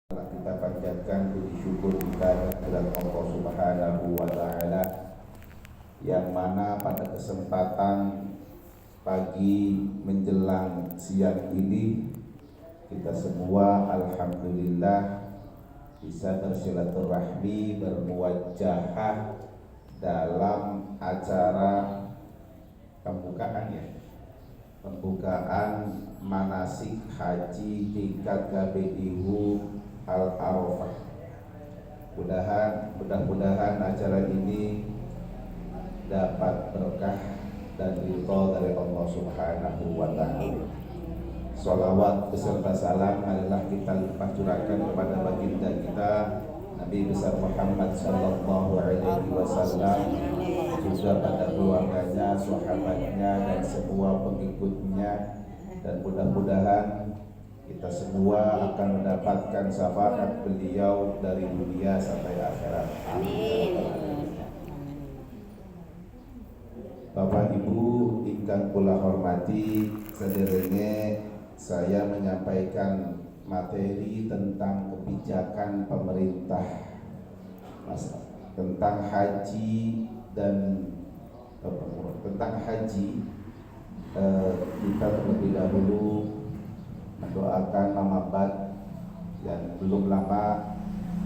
Kita panjatkan puji syukur kita kepada Allah Subhanahu wa Ta'ala, yang mana pada kesempatan pagi menjelang siang ini kita semua alhamdulillah bisa bersilaturahmi, bermuwajahah dalam acara pembukaan manasik haji tingkat KPIU Al-Arafah. Mudah-mudahan acara ini dapat berkah dan ridha dari Allah Subhanahu wa Ta'ala. Sholawat beserta salam adalah kita limpah curahkan kepada baginda kita Nabi besar Muhammad sallallahu alaihi wasallam, juga pada keluarganya, sahabatnya dan semua pengikutnya, dan mudah-mudahan kita semua akan mendapatkan syafaat beliau dari dunia sampai akhirat. Amin. Bapak Ibu ingkang kula hormati, saderenge saya menyampaikan materi tentang kebijakan pemerintah tentang haji dan kita terlebih dahulu mendoakan Mama Bat yang belum lama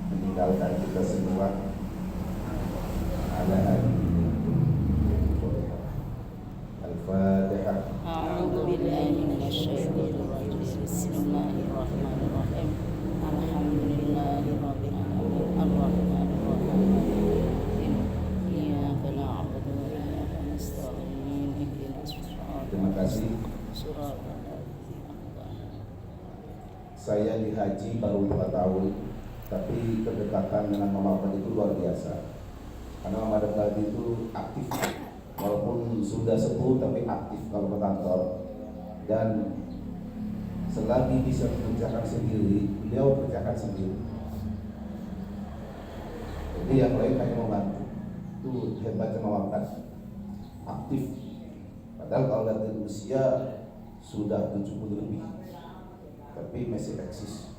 meninggalkan kita semua. Al-Fatihah. A'udzu billahi minasyaitonir rajim. Bismillahirrahmanirrahim. Alhamdulillahirabbil alamin. Arrahmanir rahim. Iyyaka na'budu wa iyyaka nasta'in. Ihdinas siratal. Terima kasih. Saya di haji baru 2 tahun, tapi kedekatan dengan Mama Bat itu luar biasa. Karena Mama Bat itu aktif, walaupun sudah sepuh tapi aktif kalau ke kantor. Dan selagi bisa mengerjakan sendiri, beliau kerjakan sendiri. Jadi yang lain hanya membantu. Itu hebatnya Mama Bat, aktif. Padahal kalau dari usia sudah 70 lebih, tapi masih eksis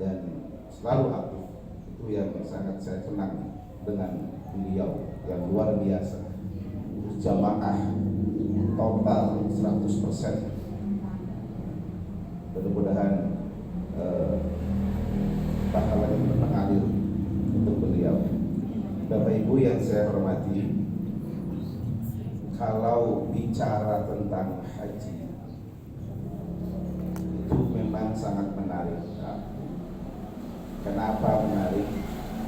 dan selalu aktif. Itu yang sangat saya senang dengan beliau yang luar biasa. Jamaah total 100%. Mudah-mudahan pahala yang mengalir untuk beliau. Bapak Ibu yang saya hormati, kalau bicara tentang haji itu memang sangat menarik. Kenapa menarik?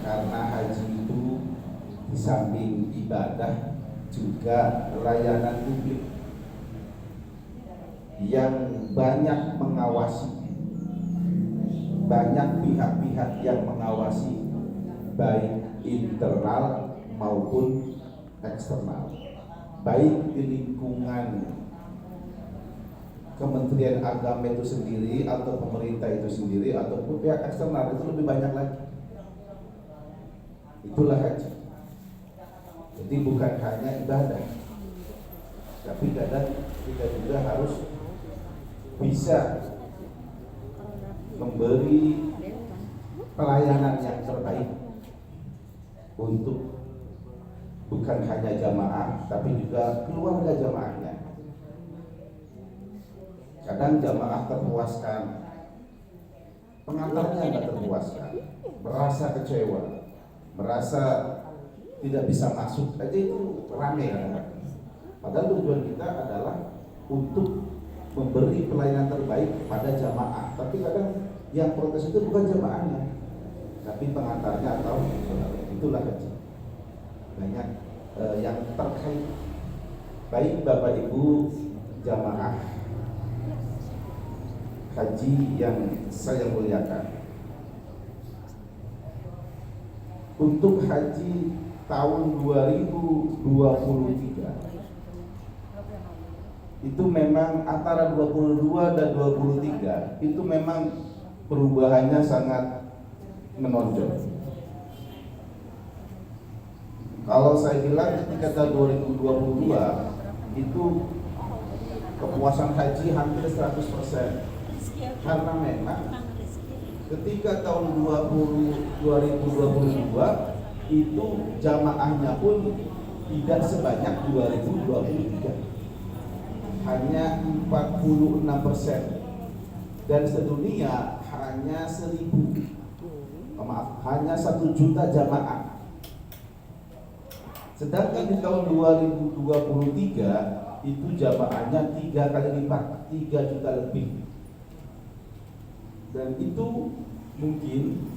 Karena haji itu di samping ibadah juga layanan publik yang banyak mengawasi, banyak pihak-pihak yang mengawasi, baik internal maupun eksternal, baik di lingkungan Kementerian Agama itu sendiri atau pemerintah itu sendiri ataupun pihak eksternal, itu lebih banyak lagi. Itulah haji. Jadi bukan hanya ibadah, tapi kadang kita juga harus bisa memberi pelayanan yang terbaik untuk bukan hanya jamaah tapi juga keluarga jamaahnya. Kadang jamaah terpuaskan, pengantarnya nggak terpuaskan, merasa kecewa, merasa tidak bisa masuk aja, itu rame kan? Padahal tujuan kita adalah untuk memberi pelayanan terbaik kepada jamaah. Tapi kadang yang protes itu bukan jamaahnya, tapi pengantarnya atau saudaranya. Itulah haji. Banyak yang terkait. Baik Bapak Ibu jamaah haji yang saya muliakan, untuk haji tahun 2023 itu memang antara 22 dan 23 itu memang perubahannya sangat menonjol. Kalau saya bilang ketika 2022 itu kepuasan haji hampir 100%, karena memang ketika tahun 2022 itu jamaahnya pun tidak sebanyak 2023, hanya 46%, dan sedunia hanya 1 juta jamaah. Sedangkan di tahun 2023 itu jamaahnya 3 kali lipat, 3 juta lebih. Dan itu mungkin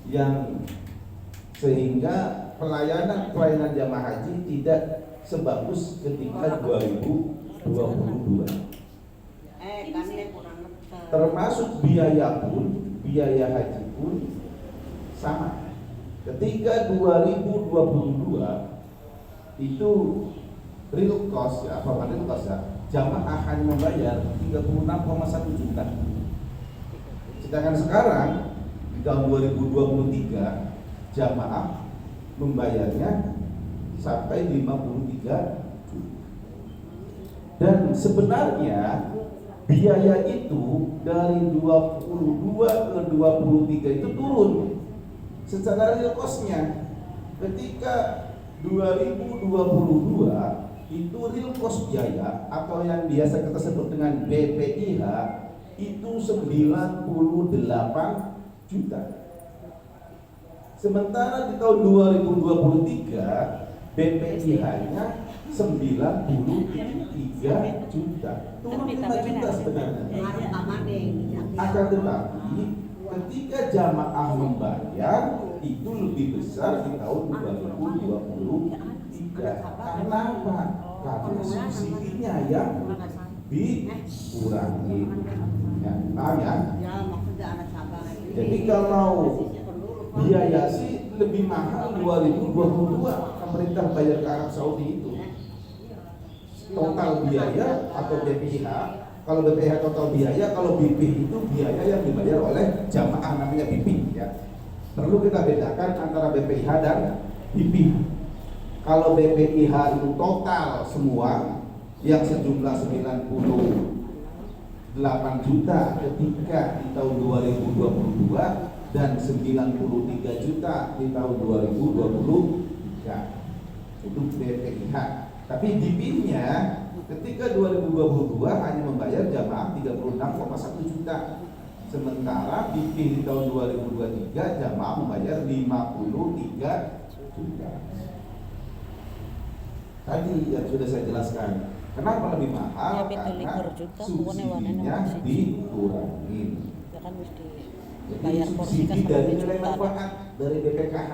yang sehingga pelayanan jamaah haji tidak sebagus ketika 2022. Termasuk biaya haji pun sama. Ketika 2022 itu real cost ya, real cost ya, jamaah hanya membayar 36,1 juta. Sedangkan sekarang di tahun 2023 jamaah membayarnya sampai 53 juta. Dan sebenarnya biaya itu dari 22 ke 23 itu turun secara real cost-nya. Ketika 2022 itu real cost biaya atau yang biasa kita sebut dengan BPIH itu 98 juta. Sementara di tahun 2023 BPIH-nya 93 juta. Turun 5 juta sebenarnya. Akan tetapi ketika jamaah membayar itu lebih besar di tahun 2023. Kenapa? Karena subsidinya yang dikurangi. Ya, paham ya? Jadi kalau biaya sih lebih mahal 2022 pemerintah bayar ke Arab Saudi itu. Total biaya atau BPIH, kalau BPIH total biaya, kalau BP itu biaya yang dibayar oleh jamaah, namanya BP ya. Perlu kita bedakan antara BPIH dan BP. Kalau BPIH itu total semua yang sejumlah 98 juta ketika di tahun 2022 dan 93 juta di tahun 2023 itu BPIH. Tapi BP-nya ketika 2022 hanya membayar jamaah 36,1 juta. Sementara BP di tahun 2023 jamaah membayar 53 juta. Tadi yang sudah saya jelaskan. Kenapa lebih mahal? Karena subsidinya dikurangi. Jadi subsidi dari nilai manfaat dari BPKH.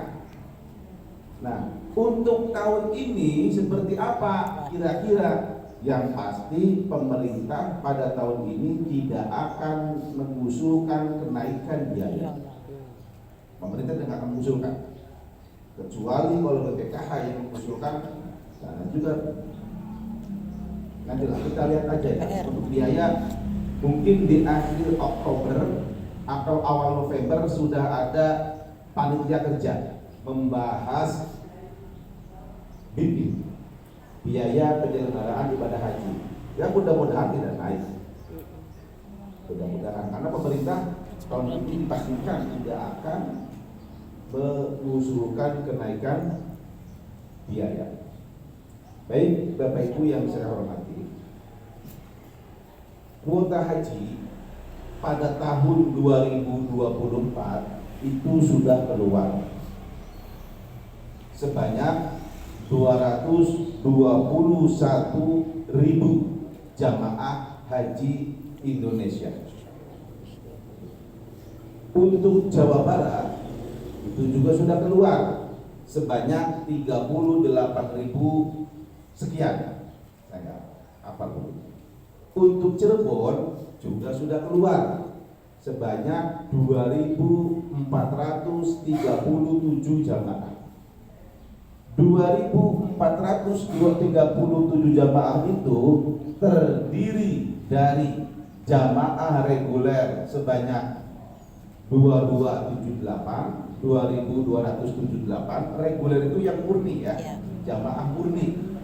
Nah, untuk tahun ini seperti apa kira-kira? Yang pasti pemerintah pada tahun ini tidak akan mengusulkan kenaikan biaya. Pemerintah tidak akan mengusulkan, kecuali kalau BPKH yang mengusulkan. Nah, juga nantilah kita lihat aja ya, untuk biaya mungkin di akhir Oktober atau awal November sudah ada panitia kerja membahas BP, biaya penyelenggaraan ibadah haji. Ya mudah-mudahan tidak naik. Mudah-mudahan karena pemerintah tahun ini dipastikan tidak akan mengusulkan kenaikan biaya. Baik Bapak Ibu yang saya hormati, kuota haji pada tahun 2024 itu sudah keluar sebanyak 221.000 jamaah haji Indonesia. Untuk Jawa Barat itu juga sudah keluar sebanyak 38.000 sekian. Saya apa dulu? Untuk Cirebon juga sudah keluar sebanyak 2.437 jamaah. 2.437 jamaah itu terdiri dari jamaah reguler sebanyak 2278, reguler itu yang murni ya, jamaah murni.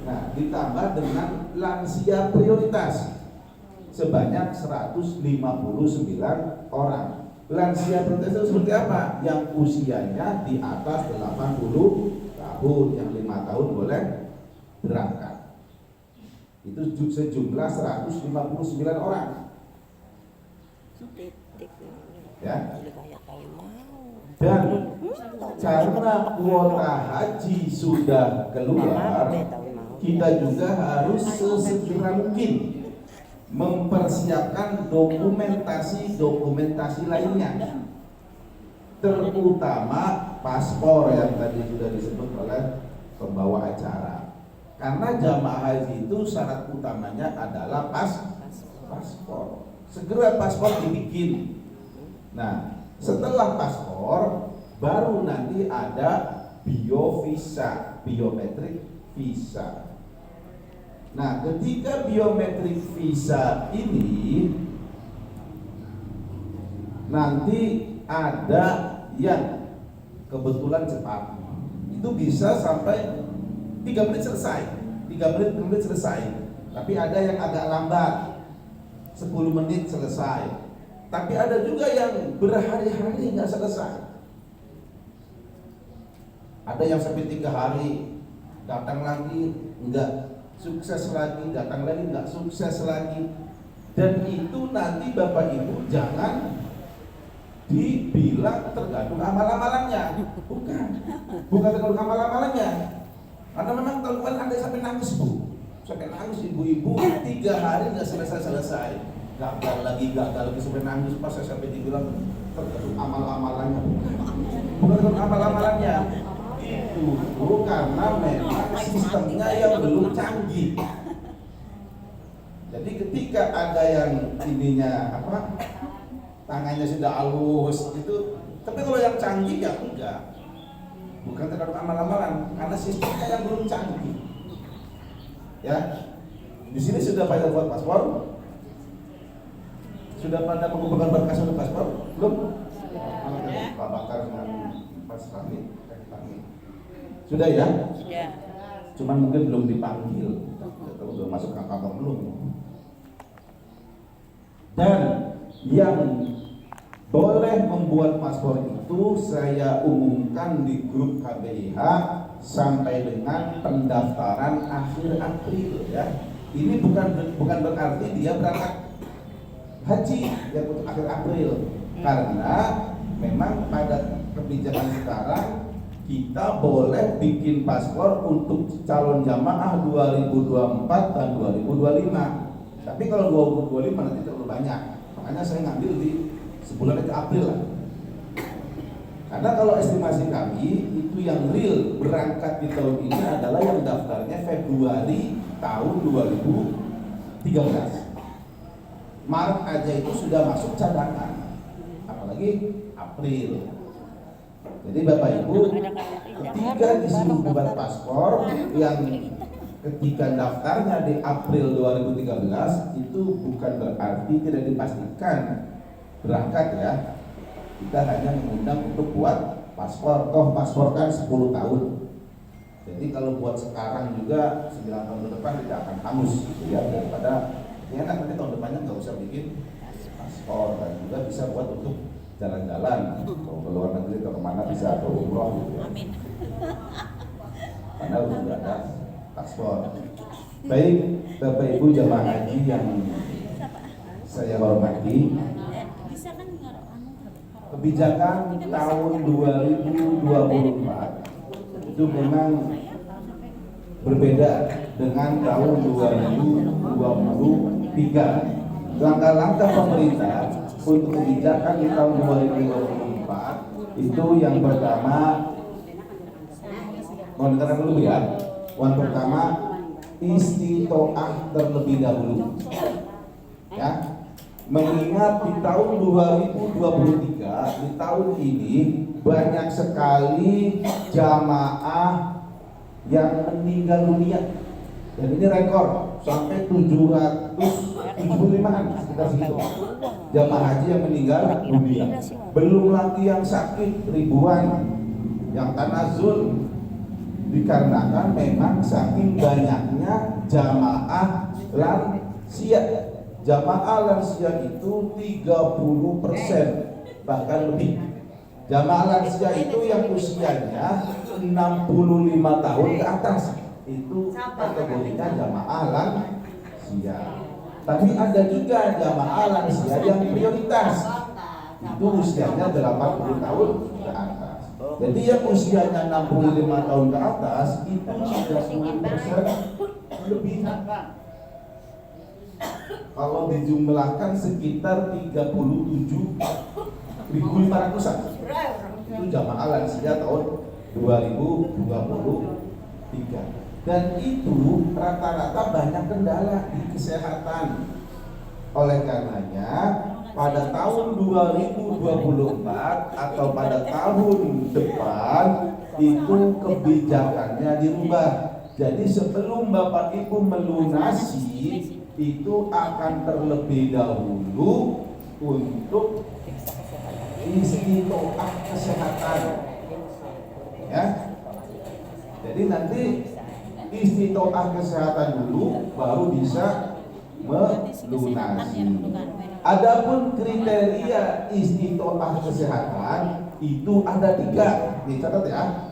Nah, ditambah dengan lansia prioritas sebanyak 159 orang. Lansia prioritas itu seperti apa? Yang usianya di atas 80 tahun, yang 5 tahun boleh berangkat. Itu sejumlah 159 orang. Ya. Dan karena kuota haji sudah keluar, kita juga harus sesegera mungkin mempersiapkan dokumentasi lainnya, terutama paspor yang tadi sudah disebut oleh pembawa acara. Karena jamaah haji itu syarat utamanya adalah paspor. Segera paspor dibikin. Nah, setelah paspor baru nanti ada biovisa, biometrik visa. Nah, ketika biometrik visa ini nanti ada yang kebetulan cepat, itu bisa sampai 3 menit selesai, 3 menit selesai. Tapi ada yang agak lambat, 10 menit selesai. Tapi ada juga yang berhari-hari nggak selesai. Ada yang sampai 3 hari, datang lagi nggak sukses lagi, datang lagi nggak sukses lagi. Dan itu nanti Bapak Ibu jangan dibilang tergantung amal-amalannya. Bukan tergantung amal-amalannya. Karena memang teman ada sampai nangis Bu, sampai nangis ibu-ibu 3 hari nggak selesai. Gagal lagi sampai nangis pas saya sampai dibilang tergantung amal-amalannya. Bukan tergantung amal-amalannya. Itu karena memang sistemnya yang belum canggih. Jadi ketika ada yang ininya tangannya sudah halus itu, tapi kalau yang canggih ya enggak. Bukan tergantung amal-amalan, karena sistemnya yang belum canggih. Ya, di sini sudah pada buat paspor, sudah pada mengumpulkan berkas untuk paspor, belum? Pak Bakar dengan Mas Fahmi. Sudah ya? Sudah. Cuman mungkin belum dipanggil, atau belum masuk kantor belum. Dan yang boleh membuat paspor itu saya umumkan di grup KBIH sampai dengan pendaftaran akhir April ya. Ini bukan berarti dia berangkat haji yang untuk akhir April, karena memang pada kebijakan sekarang kita boleh bikin paspor untuk calon jamaah 2024 dan 2025. Tapi kalau 2025 nanti terlalu banyak, makanya saya ngambil di sebulan itu April lah. Karena kalau estimasi kami itu yang real berangkat di tahun ini adalah yang daftarnya Februari tahun 2013. Maret aja itu sudah masuk cadangan, apalagi April. Jadi Bapak Ibu, ketika disuruh buat paspor yang ketika daftarnya di April 2013 itu bukan berarti tidak dipastikan berangkat ya. Kita hanya mengundang untuk buat paspor, toh paspor kan 10 tahun. Jadi kalau buat sekarang juga 9 tahun ke depan tidak akan hangus gitu ya, daripada ya enak nanti tahun depannya nggak usah bikin paspor, dan juga bisa buat untuk jalan-jalan, kalau ke luar negeri atau kemana bisa ke umroh gitu ya. Amin. Karena udah nggak ada paspor. Baik Bapak Ibu jamaah haji yang saya hormati, kebijakan tahun 2024 itu memang berbeda dengan tahun 2023. Langkah-langkah pemerintah untuk kebijakan di tahun 2024 itu yang pertama, mau dengarkan dulu ya. Yang pertama, istitoah terlebih dahulu. Ya, mengingat di tahun 2023, di tahun ini banyak sekali jamaah yang meninggal dunia. Dan ini rekor sampai 775-an sekitar segitu jamaah haji yang meninggal dunia. Belum lagi yang sakit ribuan, yang tanazul, dikarenakan memang saking banyaknya jamaah lansia. Jamaah lansia itu 30% bahkan lebih. Jamaah lansia itu yang usianya 65 tahun ke atas, itu kategorinya jamaah lansia. Tapi ada juga jamaah lansia yang prioritas, itu usianya 80 tahun ke atas. Jadi yang usianya 65 tahun ke atas itu 30% lebih. Kalau dijumlahkan sekitar 37.500-an. Itu jamaah lansia tahun 2023. Dan itu rata-rata banyak kendala di kesehatan. Oleh karenanya pada tahun 2024 atau pada tahun depan itu kebijakannya dirubah. Jadi sebelum Bapak Ibu melunasi itu akan terlebih dahulu untuk istiqomah kesehatan, ya. Jadi nanti istiqomah kesehatan dulu, baru bisa melunasi. Adapun kriteria istiqomah kesehatan itu ada 3, dicatat ya.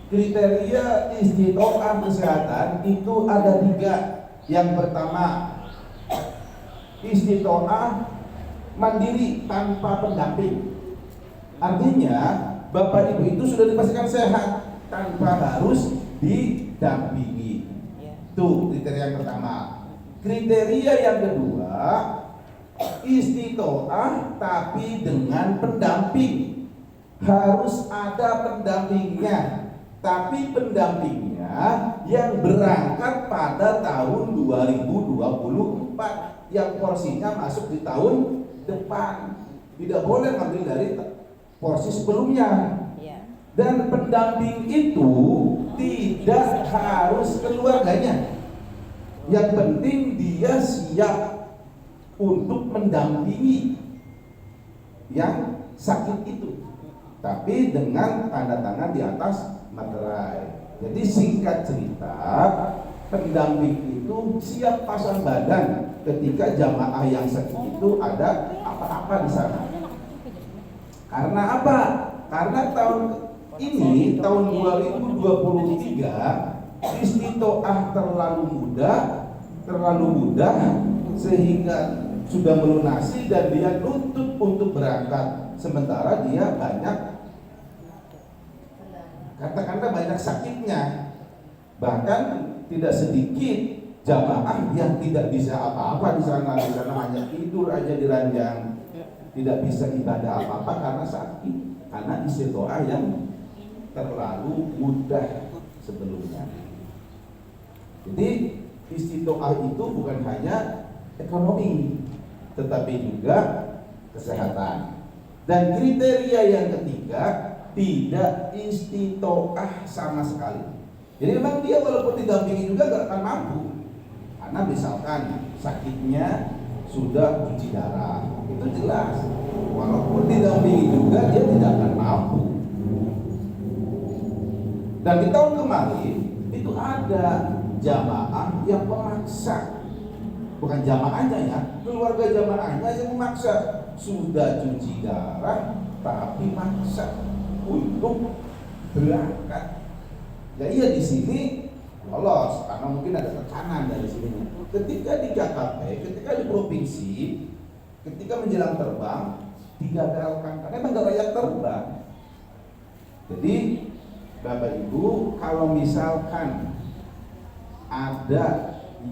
Kriteria istiqomah kesehatan itu ada 3. Yang pertama, istiqomah mandiri tanpa pendamping. Artinya Bapak Ibu itu sudah dipastikan sehat tanpa harus didampingi. Itu kriteria yang pertama. Kriteria yang kedua, istiqomah tapi dengan pendamping. Harus ada pendampingnya. Tapi pendampingnya yang berangkat pada tahun 2024, yang porsinya masuk di tahun depan. Tidak boleh ngambil dari porsi sebelumnya. Dan pendamping itu tidak harus keluarganya. Yang penting dia siap untuk mendampingi yang sakit itu, tapi dengan tanda tangan di atas materai. Jadi singkat cerita, pendamping itu siap pasang badan ketika jamaah yang sakit itu ada apa-apa di sana. Karena apa? Karena tahun ini, tahun 2023, istiqomah terlalu mudah sehingga sudah melunasi dan dia nuntut untuk berangkat, sementara dia katakanlah banyak sakitnya. Bahkan tidak sedikit jamaah yang tidak bisa apa-apa di sana hanya tidur aja di ranjang, tidak bisa ibadah apa-apa karena sakit, karena istiqomah yang terlalu mudah sebelumnya. Jadi istiqomah itu bukan hanya ekonomi, tetapi juga kesehatan. Dan kriteria yang ketiga, tidak istiqomah sama sekali. Jadi memang dia walaupun didampingi juga gak akan mampu. Karena misalkan sakitnya sudah cuci darah, itu jelas. Walaupun didampingi juga dia tidak akan mampu. Dan di tahun kemarin itu ada jamaah yang memaksa, bukan jamaahnya ya, keluarga jamaahnya yang memaksa, sudah cuci darah tapi maksa untuk berangkat. Ya iya, di sini lolos karena mungkin ada tekanan dari sini. Ketika di KKP, ketika di provinsi, ketika menjelang terbang digagalkan karena memang gak layak terbang. Jadi Bapak Ibu, kalau misalkan ada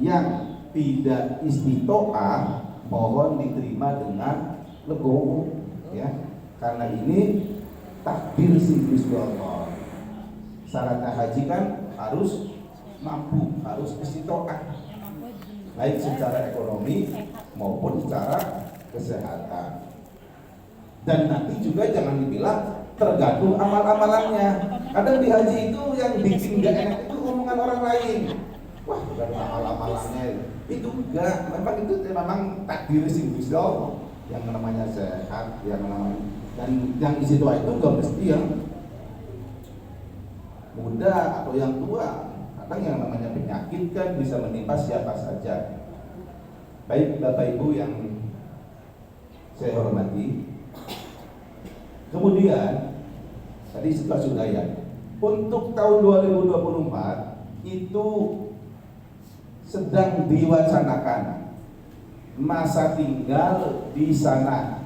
yang tidak istiqomah, mohon diterima dengan legowo, ya. Karena ini takdir si Gusti Allah. Syaratnya haji kan harus mampu, harus istiqomah, baik secara ekonomi maupun secara kesehatan. Dan nanti juga jangan dibilang tergantung amal-amalannya. Kadang di haji itu yang bikin gak enak itu omongan orang lain. Wah, bukan amal-amalannya itu enggak. Memang itu memang takdir si Gusti Allah. Yang namanya sehat, yang namanya, dan yang di situ itu enggak mesti yang muda atau yang tua. Kadang yang namanya penyakit kan bisa menimpa siapa saja. Baik Bapak Ibu yang saya hormati, Kemudian tadi sudah ya. Untuk tahun 2024 itu sedang diwacanakan masa tinggal di sana.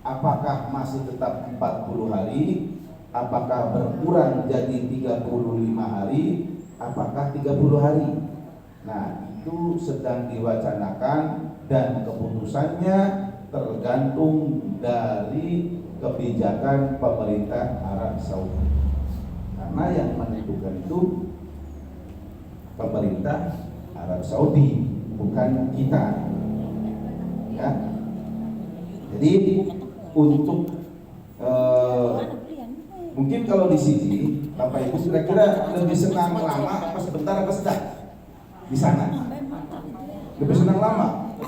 Apakah masih tetap 40 hari? Apakah berkurang jadi 35 hari? Apakah 30 hari? Nah, itu sedang diwacanakan dan keputusannya tergantung dari kebijakan pemerintah Arab Saudi. Karena yang menentukan itu pemerintah Arab Saudi, bukan kita. Ya. Jadi untuk mungkin kalau di sini Bapak Ibu kira-kira lebih senang lama apa sebentar apa sedang di sana? Lebih senang lama?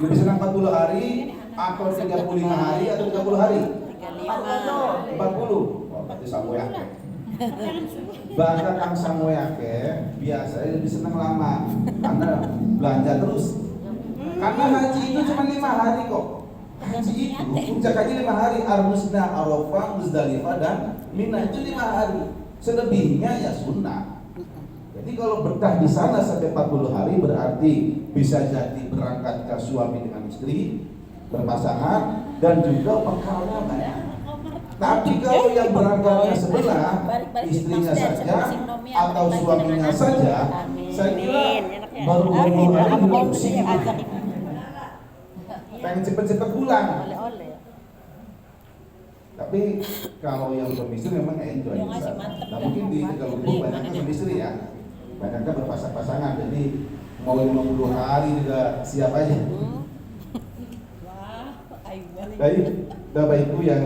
Lebih senang 40 hari atau 35 hari atau 30 hari? 40. Oh, berarti Samoyake. Bahkan Kang Samoyake biasanya lebih senang lama karena belanja terus. Karena haji itu cuma 5 hari kok. Haji itu puncak haji 5 hari, Ar-Musna, Arafah, Muzdalifah dan Mina itu 5 hari. Selebihnya ya sunnah. Jadi kalau betah di sana sampai 40 hari berarti bisa jadi berangkat ke suami dengan istri berpasangan dan juga bekalnya banyak. Tapi kalau yang berangkatnya sebelah istrinya saja atau suaminya saja, saya kira baru hari udah pusing. Pengen cepet-cepet pulang. Tapi kalau yang suami istri memang enjoy di sana. Nah mungkin di Tegalugung banyaknya suami istri ya, banyaknya berpasang-pasangan. Jadi mau 50 hari juga siap aja. Baik, Bapak Ibu yang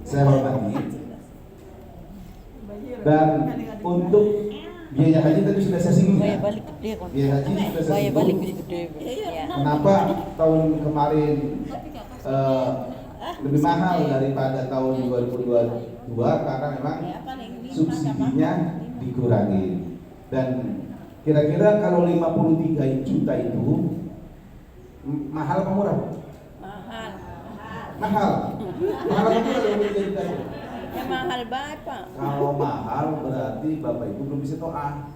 saya hormati, dan untuk biaya haji tadi sudah saya singgung ya. Biaya haji sudah saya singgung. Kenapa tahun kemarin lebih mahal daripada tahun 2022? Karena memang subsidinya dikurangi. Dan kira-kira kalau 53 juta itu mahal apa murah? Mahal apa murah 53 juta itu? Ya mahal banget Pak. Kalau mahal berarti Bapak Ibu belum bisa to'ah.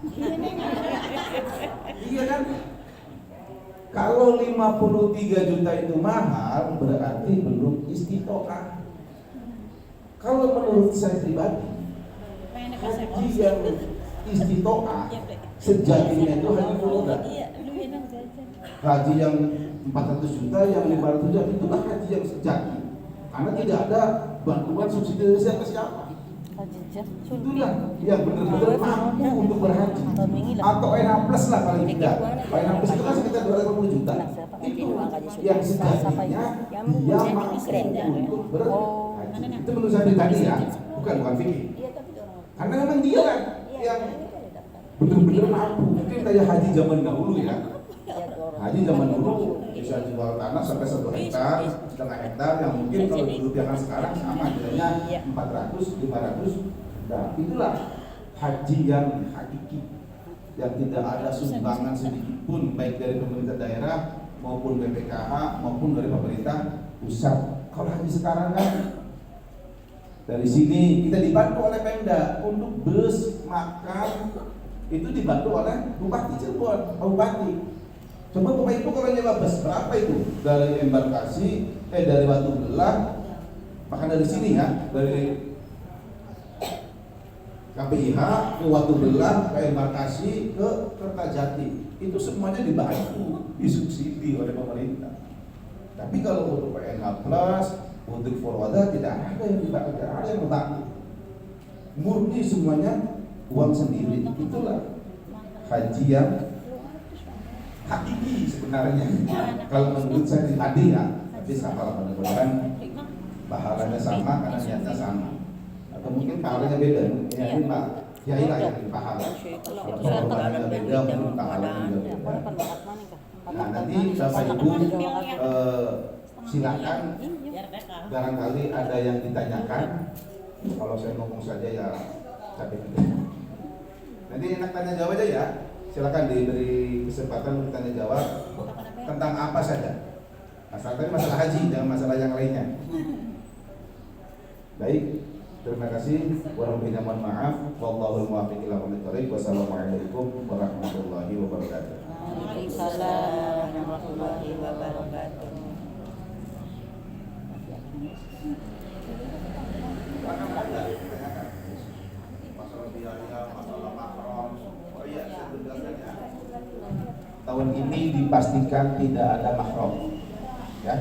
Iya kan? Kalau 53 juta itu mahal berarti belum istiqoah. Kalau menurut saya pribadi, haji yang istiqoah sejatinya itu haji furoda. Haji yang 400 juta, yang 500 juta itulah haji yang sejati. Karena tidak ada bantuan subsidi dari siapa-siapa. Itulah yang benar-benar mampu untuk berhaji. Atau NH plus lah paling tidak. NH plus itu kan sekitar 250 juta. Itu yang sejatinya dia mampu untuk berhaji. Itu menurut saya pribadi ya, bukan fikih. Karena memang dia kan yang benar-benar mampu. Mungkin kayak haji zaman dahulu ya. Haji zaman dulu bisa jual tanah sampai 1 hektar, setengah hektar yang mungkin kalau dirupiahkan sekarang sama harganya 400, 500. Nah, itulah haji yang hakiki, yang tidak ada sumbangan sedikit pun baik dari pemerintah daerah maupun BPKH maupun dari pemerintah pusat. Kalau haji sekarang kan dari sini kita dibantu oleh Pemda untuk bus, makan, itu dibantu oleh Bupati Cirebon, Bupati. Coba Bapak Ibu kalau nyewa bus berapa itu? Dari embarkasi, dari Batu Belah, bahkan dari sini ya, dari KPIH ke Batu Belah, ke embarkasi, ke Kertajati, itu semuanya dibantu, disubsidi oleh pemerintah. Tapi kalau untuk PNH Plus, untuk Forwada tidak ada yang dibantu, tidak ada yang membantu. Murni semuanya uang sendiri. Itulah haji yang hakiki sebenarnya. Kalau menurut saya pribadi ya, tapi sama mudah-mudahan pahalanya sama karena niatnya sama. Atau mungkin pahalanya beda. Ya ini Pak Kiai lah yang pahala. Kalau pahalanya beda, mungkin pahalanya juga beda. Nah nanti Bapak Ibu silakan, barangkali ada yang ditanyakan. Kalau saya ngomong saja ya capek. Nanti enak tanya jawab aja ya. Silakan diberi kesempatan untuk tanya jawab tentang apa saja. Asalkan masalah haji, jangan masalah yang lainnya. Baik, terima kasih. Warahmatullahi mohon maaf. Wallahul muwaffiq ila aqwamit thoriq. Wassalamualaikum warahmatullahi wabarakatuh. Waalaikumsalam warahmatullahi wabarakatuh. Tahun ini dipastikan tidak ada mahram, ya,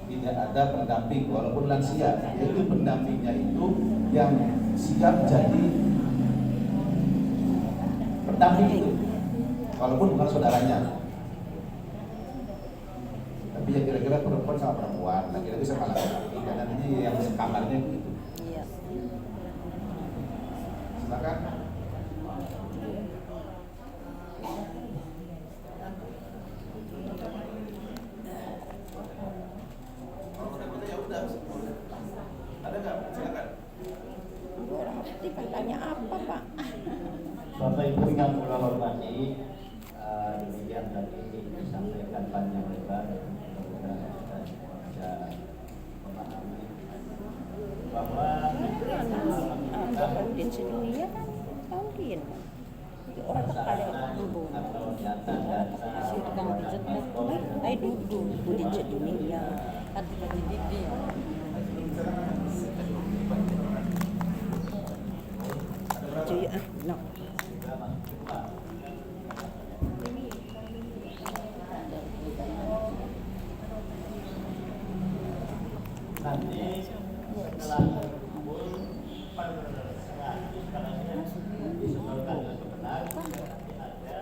tidak ada pendamping walaupun lansia, yaitu pendampingnya itu yang siap jadi pendamping itu, walaupun bukan saudaranya, tapi ya kira-kira perempuan sama perempuan, nah kira-kira sama laki-laki, karena ini yang sekamarnya begitu. Iya. Silakan. Ada nggak? Silakan. Orang mesti tanya apa, Pak? Bapak Ibu yang kula hormati, demikian tadi disampaikan panjang lebar, mudah-mudahan kita semua bisa memahami bahwa Udin sedunia kan mungkin. Orang terkadang dulu. atau data-data Si tukang pijat dulu Udin sedunia. Kan tidak jadi cuy no. nanti setelah kumpul disetorkan ke benar nanti ada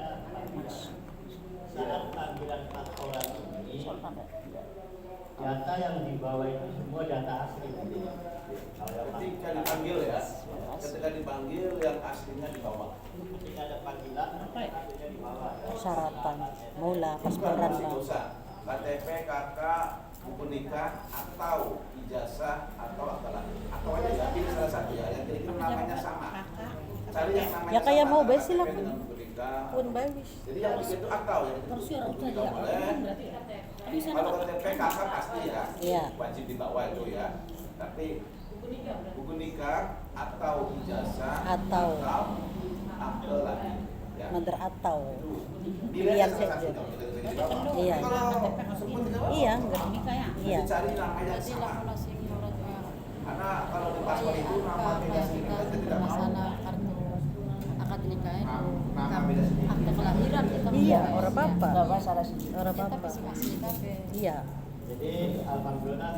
saat panggilan laporan ini data yang dibawa itu semua data asli. Ketika dipanggil ya, ketika dipanggil yang aslinya dibawa. Ketika ada panggilan, aslinya dibawa. Persyaratan mula Bukan pasporan masih Pak. dosa. KTP, KK, buku nikah, atau ijazah atau akta lahir. Atau aja ya, pilih salah satu ya, yang kira-kira namanya sama. Cari yang namanya Ya kayak sama, mau KTP baik silakan. dengan buku nikah. Pun bagus. Jadi yang bikin itu akta ya, buku nikah boleh. Kalau KTP, KK pasti ya, Iya. wajib dibawa itu ya. Tapi buku nikah atau ijazah Atau akta lahir. Ya. mother atau Pilihan pilihan salah saja. satu gitu, gitu, gitu. Iya. Kalau semua tidak apa-apa. Iya, iya. Dicari namanya sama. Karena kalau di paspor itu nama beda sendiri kita tidak mau. kartu akad nikah itu Nama beda sendiri. akte kelahiran kita Iya, punya. orang bapak. Enggak masalah sih. Orang Tapi bapak. masih tapi Iya. Jadi alhamdulillah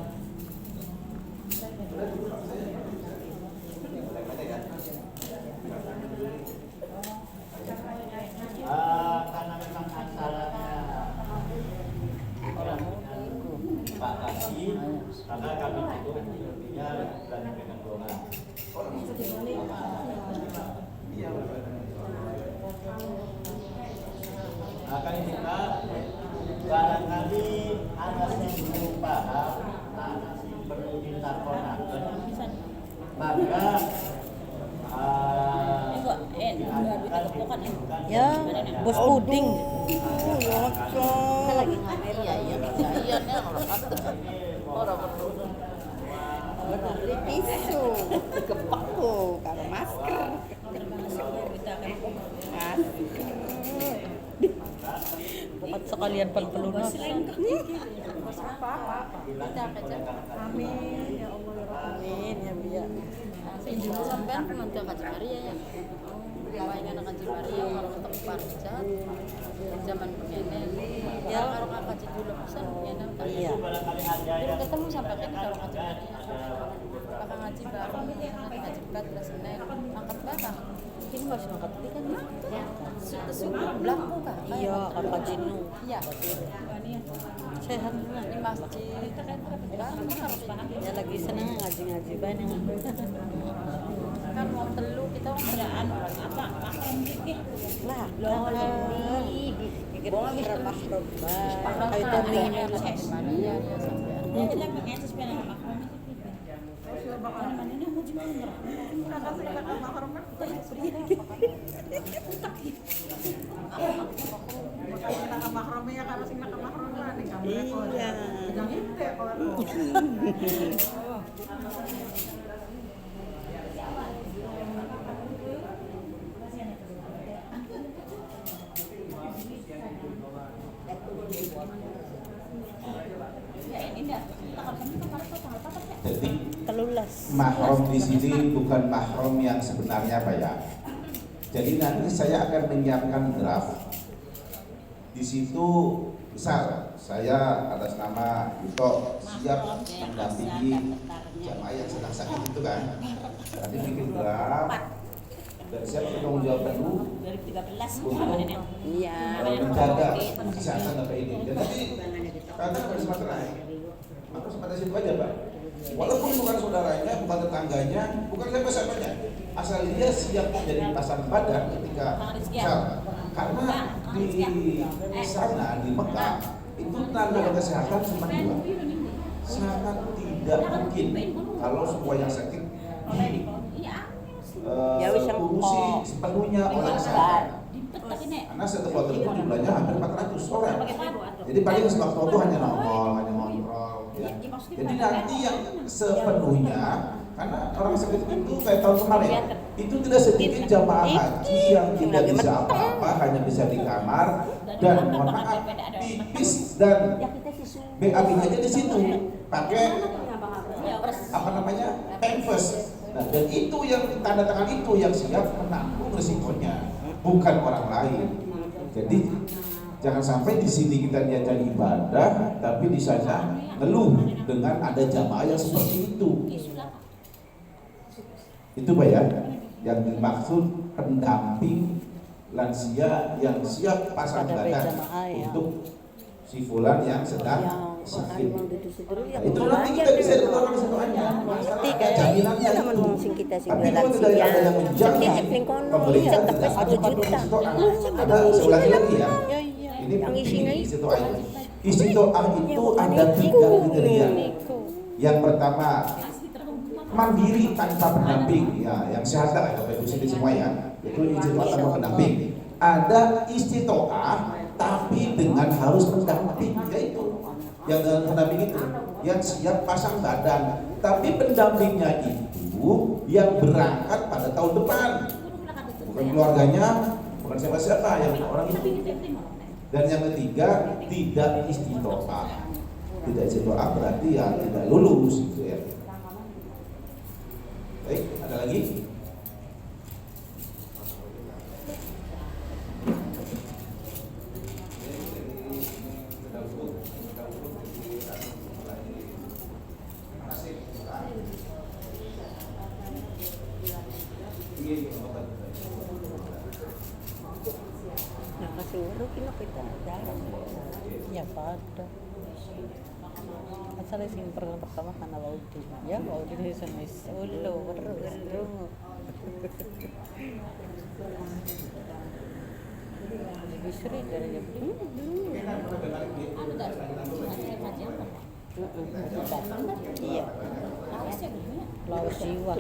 karena memang asalnya orang Pak Haji, karena kami itu intinya berani dengan doa. Akan kita barangkali ada yang belum paham, ada yang perlu dilaporkan, maka Ya, bos puding. kita lagi ngamer ya iya iya nih orang kata orang berdua Beli tisu, kepak tuh, kalau masker. Bukan sekalian pelunas. kita kerja Amin ya Allah ya Rabbal Amin ya Bia. dulu sampean pernah ke Kaji Maria ya Palingan Kaji Maria kalau ketemu parjat zaman pengen ya kalau Kaji dulu pesan pengen tak Iya. dulu ketemu sampai kini kalau Kaji Maria bakal ngaji bareng ngaji berat belas Senin angkat batang Ini masih angkat tadi kan ya? suku belakang kan Iya, kakak Jinu. iya Sehat kan? di masjid kan Ya lagi seneng ngaji-ngaji banyak. kan mau telu kita kerjaan apa Lah, kita kira mahrum. Kayak tadi ini. Maria ya sampai Iya. Jadi Telulas. mahram di sini bukan mahram yang sebenarnya Pak ya. Jadi nanti saya akan menyiapkan draft. Di situ misal saya atas nama Yuto siap mendampingi jamaah yang sedang sakit itu kan. Nanti bikin draft dan siap bertanggung jawab penuh 2013 untuk Iya. menjaga kesehatan apa ini. Dan nanti kata pada Sumatera, maka sebatas itu aja Pak. Walaupun bukan saudaranya, bukan tetangganya, bukan siapa-siapanya, asal dia siap menjadi pasang badan ketika misal, karena di sana di Mekah itu tenaga kesehatan cuma 2. Sangat tidak mungkin kalau semua yang sakit diurusi sepenuhnya oleh kesehatan. Karena satu kloter itu jumlahnya hampir 400 orang. Jadi paling sewaktu itu hanya nongol, hanya ngontrol. Ya. Jadi nanti yang sepenuhnya, karena orang sakit itu kayak tahun kemarin, itu tidak sedikit jamaah haji yang tidak bisa apa-apa, hanya bisa di kamar dan mohon maaf tipis dan BAB aja di situ pakai apa namanya pampers. Nah, dan itu yang tanda tangan itu yang siap menanggung resikonya, bukan orang lain. Jadi jangan sampai di sini kita niatkan ibadah, tapi di sana ngeluh dengan ada jamaah yang seperti itu. Itu Pak ya, yang dimaksud pendamping lansia yang siap pasang badan untuk si fulan yang sedang sakit. Nah, itu nanti kita bisa dikeluarkan semuanya. Masalah jaminannya itu. Tapi kalau tidak ada yang menjamin, pemerintah tidak harus ada seulangi lagi ya. Ini penting istiqoah. Istiqoah itu ada 3 kriteria. Yang pertama mandiri tanpa pendamping, ya, yang sehat lah, Bapak Ibu sini semua ya. Itu istiqoah tanpa pendamping. Ada istiqoah tapi dengan harus pendamping, yaitu yang dengan pendamping itu yang siap pasang badan, tapi pendampingnya itu yang berangkat pada tahun depan, bukan keluarganya, bukan siapa-siapa, yang orang itu. Dan yang ketiga, tidak istiqoah. Tidak istiqoah berarti ya tidak lulus gitu ya. Baik, ada lagi? Nakasulo kita dalam. Ya pada. Asal sing pertama karena Laudi. Ya Laudi di sana solo baru. Bisri dari jam iya. Laut jiwa.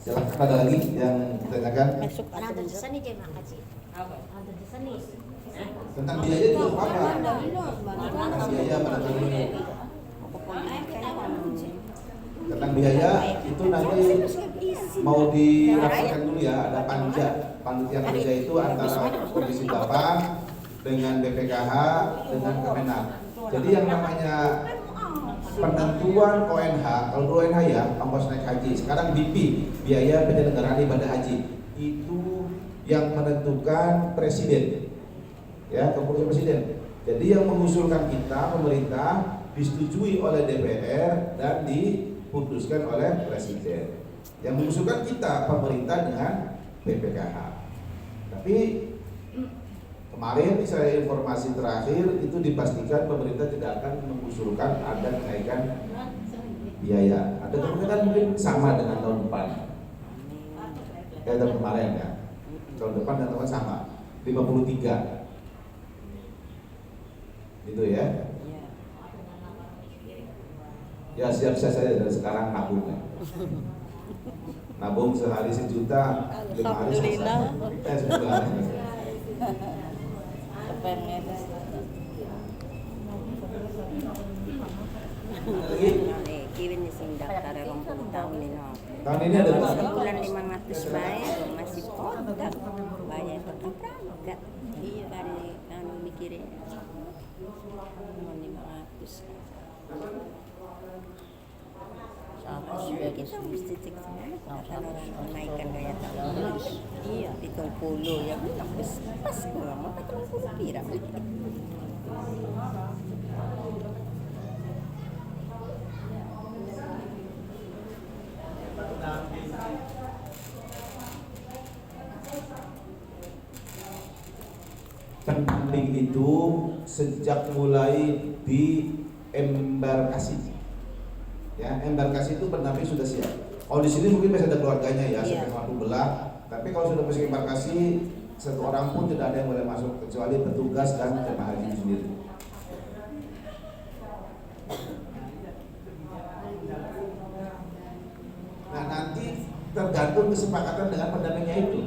Silakan, ada lagi yang ditanyakan Masuk Nah, atau terdesan nih kayak makasih. Ada terdesan nih. tentang biaya juga apa? Biaya pada tahun ini. Tentang biaya itu nanti mau dirapatkan dulu ya, ada panja. Panitia kerja itu antara Komisi 8 dengan BPKH dengan Kemenag. Jadi yang namanya penentuan ONH, kalau ONH ya ongkos naik haji, sekarang BP biaya penyelenggaraan ibadah haji itu yang menentukan presiden, ya keputusan presiden. Jadi yang mengusulkan kita pemerintah disetujui oleh DPR dan diputuskan oleh presiden. Yang mengusulkan kita pemerintah dengan BPKH. Tapi kemarin saya informasi terakhir itu dipastikan pemerintah tidak akan mengusulkan ada kenaikan biaya. Ada kemungkinan mungkin sama dengan tahun depan. Kayak tahun kemarin ya. Tahun depan dan tahun sama 53. Gitu ya. Ya siap-siap saja dari sekarang nabung ya. Nabung sehari 1 juta, 5 hari selesai. Kepengen. Kiwin ni sing daftar 20 tahun ini. Tahun ini ada berapa? Sebulan 500 bayar masih kontak. Bayar kontak enggak. Iya kali anu mikirin. 500. Sama juga kita mesti cek semua. Kalau menaikkan gaya tahun. Iya, 70 ya pas kurang mau 30 pira. Pendamping itu sejak mulai di embarkasi. Ya, embarkasi itu pendamping sudah siap. Kalau di sini mungkin masih ada keluarganya ya, sampai mampu belah. Tapi kalau sudah masuk embarkasi, satu orang pun tidak ada yang boleh masuk kecuali petugas dan jemaah haji sendiri. Nah, nanti tergantung kesepakatan dengan pendampingnya itu.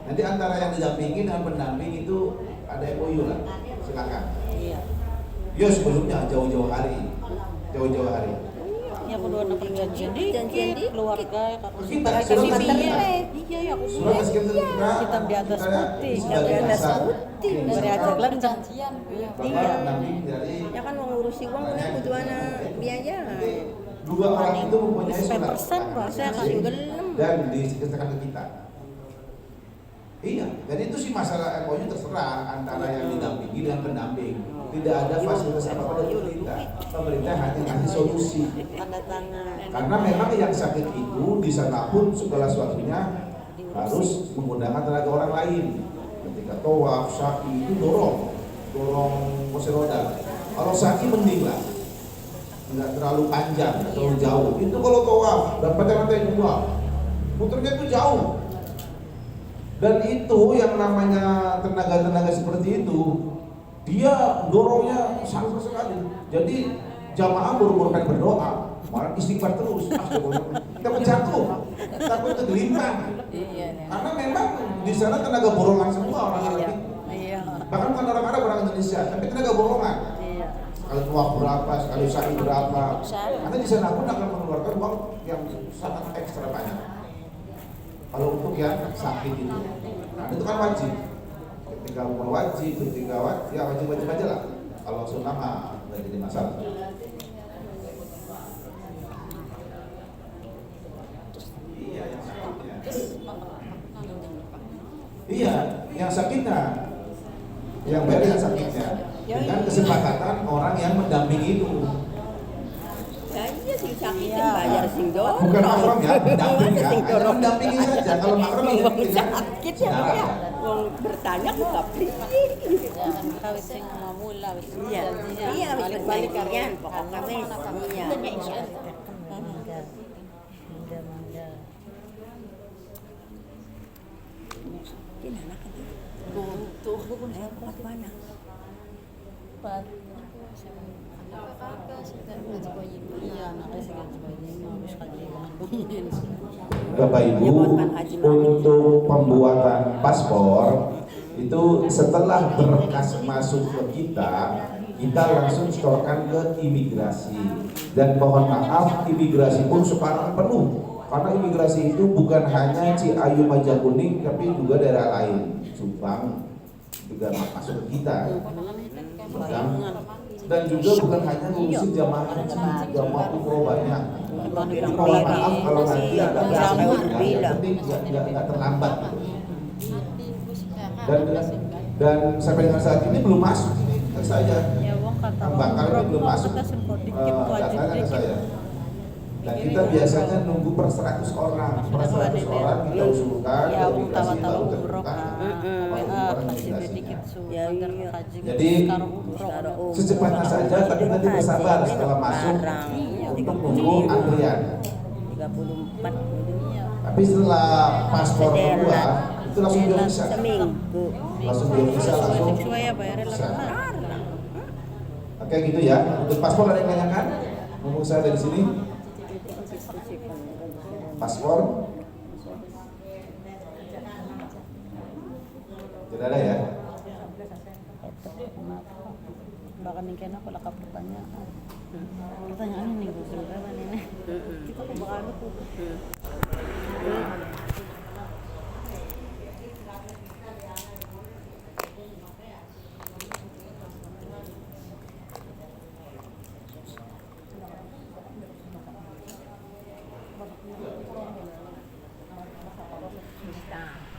Nanti antara yang didampingi dengan pendamping itu ada MOU lah, silakan. Iya. Ya sebelumnya jauh-jauh hari. Ya kedua anak perjanjian di keluarga karena Kita sudah sudah iya ya aku sudah meskipun kita hitam di atas putih, hitam di atas biasa. putih. Iya. Dari aja kan Janjian Bu ya. Bapak pendamping dari ya kan mau ngurusi uang punya tujuannya biaya. dua orang itu mempunyai surat saya kasih gelem. dan disertakan ke kita. Iya, jadi itu sih masalah MOU terserah antara yang didampingi dengan pendamping. Tidak ada fasilitas apa-apa dari pemerintah. Pemerintah hanya kasih solusi. Tanda tangan. Karena memang yang sakit itu di sana pun segala sesuatunya harus menggunakan tenaga orang lain. Ketika tawaf, syaki itu dorong kursi roda. Kalau syaki mending lah, tidak terlalu panjang, tidak terlalu jauh. Itu kalau tawaf dapat lantai 2, muternya itu jauh. Dan itu yang namanya tenaga-tenaga seperti itu, dia dorongnya sangat sekali. Jadi jamaah buru-buru pengen berdoa, malah istighfar terus. Takut jatuh, takut kegelimpang. Karena memang di sana tenaga borongan semua orang Arab. Bahkan bukan orang Arab, orang Indonesia, tapi tenaga borongan. Sekali tuak berapa, sekali syahid berapa. Karena di sana pun akan mengeluarkan uang yang sangat ekstra banyak. Kalau untuk yang sakit itu, nah itu kan wajib. Ketika mau wajib, ya wajib aja lah. Kalau sunnah mah nggak jadi masalah. Iya, yang sakitnya. Iya, yang sakitnya. Yang bayar yang sakitnya. Dengan kesepakatan orang yang mendampingi itu. Ya iya sing sakit bayar sing dorong. Bukan mahram ya, pendamping ya. Hanya mendampingi saja. Kalau mahram Wong sakit ya Pak ya. Wong bertanya kok piye. Kawis sing mamula wis Iya. Iya wis balik-balik kan pokoknya wis. Iya. Kina anak kan. buntu. Kuat mana? Iya, anaknya sih gaji bayi habis kaji Bapak Ibu, untuk pembuatan paspor itu setelah berkas masuk ke kita langsung setorkan ke imigrasi. Dan mohon maaf, imigrasi pun sekarang penuh. Karena imigrasi itu bukan hanya Ciayu Majakuning, tapi juga daerah lain, Subang juga masuk ke kita. Dan juga bukan hanya ngurusin jamaah haji, jamaah umroh banyak. Jadi mohon maaf kalau nanti ada yang penting nggak terlambat. Dan sampai dengan saat ini belum masuk ini ke saya. Bakal ini belum masuk datanya ke saya. Dan kita biasanya nunggu per 100 orang, kita usulkan, verifikasi baru terbuka. Jadi secepatnya saja, tapi nanti bersabar setelah masuk untuk menunggu antrian. 34. Tapi setelah paspor kedua itu langsung dia bisa, Seminggu. langsung dia bisa langsung. Bisa. Oke gitu ya. Untuk paspor ada yang tanyakan? Ngomong saya dari sini. Paspor tidak ada ya. Baka ning kena pala ka pertanyaan. Pertanyaan ini Google berapa nih? Kita kok bakal aku.